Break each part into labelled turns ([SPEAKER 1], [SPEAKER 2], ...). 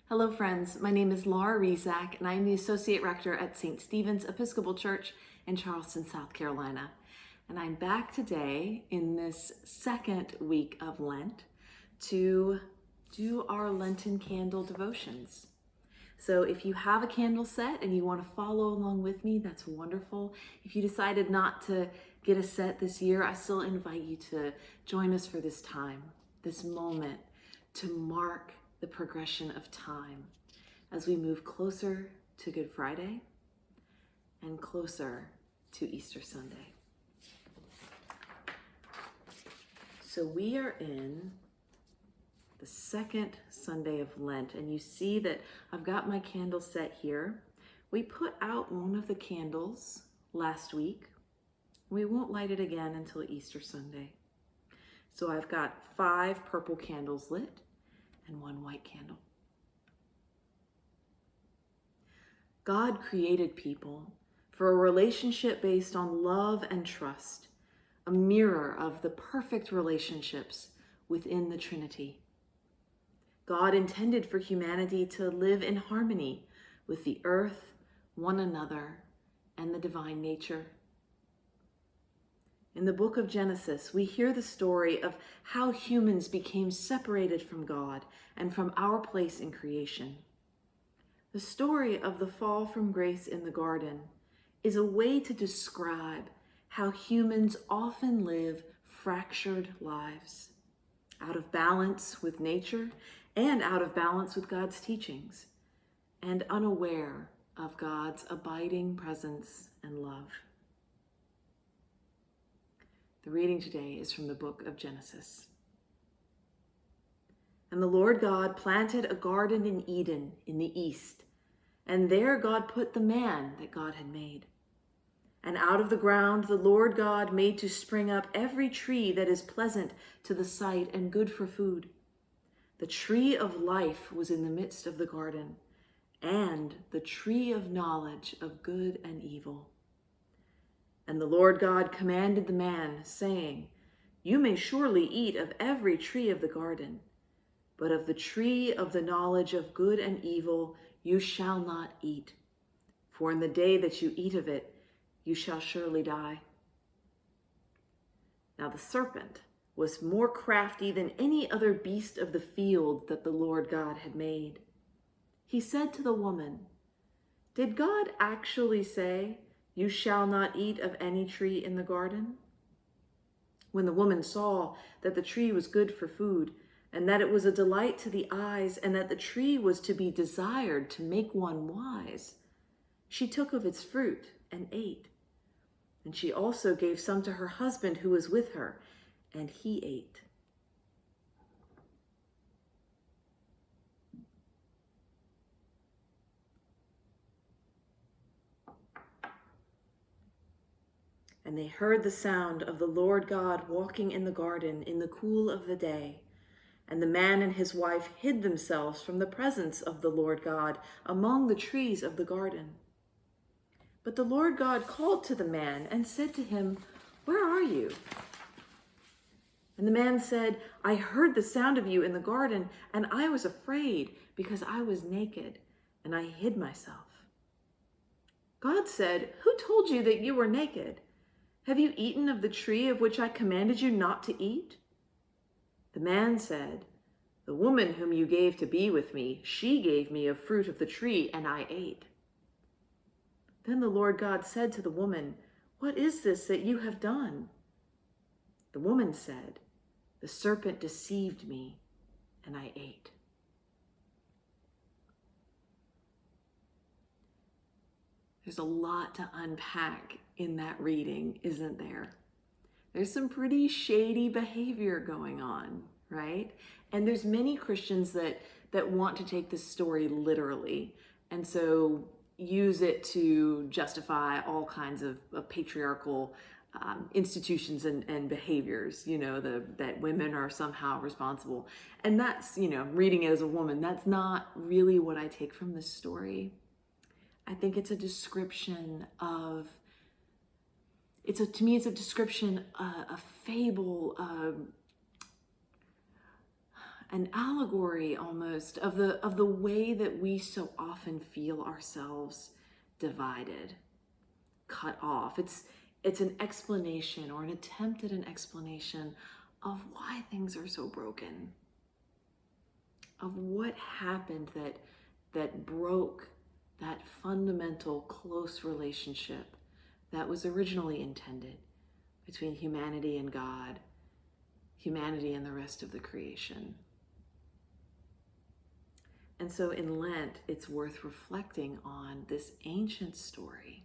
[SPEAKER 1] Hello friends, my name is Laura Rezac and I am the Associate Rector at St. Stephen's Episcopal Church in Charleston, South Carolina. And I'm back today in this second week of Lent to do our Lenten candle devotions. So if you have a candle set and you want to follow along with me, that's wonderful. If you decided not to get a set this year, I still invite you to join us for this time, this moment, to mark the progression of time as we move closer to Good Friday and closer to Easter Sunday. So we are in the second Sunday of Lent, and you see that I've got my candle set here. We put out one of the candles last week. We won't light it again until Easter Sunday. So I've got 5 purple candles lit and 1 white candle. God created people for a relationship based on love and trust, a mirror of the perfect relationships within the Trinity. God intended for humanity to live in harmony with the earth, one another, and the divine nature. In the book of Genesis, we hear the story of how humans became separated from God and from our place in creation. The story of the fall from grace in the garden is a way to describe how humans often live fractured lives, out of balance with nature and out of balance with God's teachings, and unaware of God's abiding presence and love. The reading today is from the book of Genesis. And the Lord God planted a garden in Eden in the east, and there God put the man that God had made. And out of the ground the Lord God made to spring up every tree that is pleasant to the sight and good for food. The tree of life was in the midst of the garden, and the tree of knowledge of good and evil. And the Lord God commanded the man, saying, "You may surely eat of every tree of the garden, but of the tree of the knowledge of good and evil you shall not eat. For in the day that you eat of it, you shall surely die." Now the serpent was more crafty than any other beast of the field that the Lord God had made. He said to the woman, "Did God actually say, 'You shall not eat of any tree in the garden'?" When the woman saw that the tree was good for food, and that it was a delight to the eyes, and that the tree was to be desired to make one wise, she took of its fruit and ate. And she also gave some to her husband who was with her, and he ate. And they heard the sound of the Lord God walking in the garden in the cool of the day. And the man and his wife hid themselves from the presence of the Lord God among the trees of the garden. But the Lord God called to the man and said to him, "Where are you?" And the man said, "I heard the sound of you in the garden, and I was afraid because I was naked, and I hid myself." God said, "Who told you that you were naked? Have you eaten of the tree of which I commanded you not to eat?" The man said, "The woman whom you gave to be with me, she gave me of fruit of the tree, and I ate." Then the Lord God said to the woman, "What is this that you have done?" The woman said, "The serpent deceived me, and I ate." There's a lot to unpack in that reading, isn't there? There's some pretty shady behavior going on, right? And there's many Christians that want to take this story literally, and so use it to justify all kinds of patriarchal institutions and behaviors, that women are somehow responsible. And that's, reading it as a woman, that's not really what I take from this story. I think it's a description of, to me, it's a description, a fable, an allegory almost of the way that we so often feel ourselves divided, cut off. It's an explanation, or an attempt at an explanation of why things are so broken, of what happened that broke that fundamental close relationship that was originally intended between humanity and God, humanity and the rest of the creation. And so in Lent, it's worth reflecting on this ancient story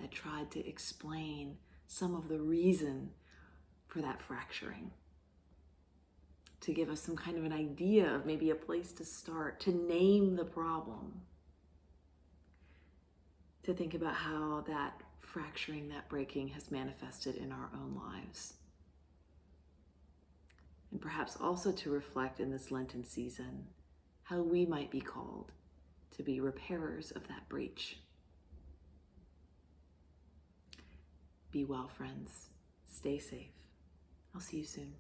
[SPEAKER 1] that tried to explain some of the reason for that fracturing, to give us some kind of an idea of maybe a place to start, to name the problem, to think about how that fracturing, that breaking has manifested in our own lives. And perhaps also to reflect in this Lenten season how we might be called to be repairers of that breach. Be well, friends. Stay safe. I'll see you soon.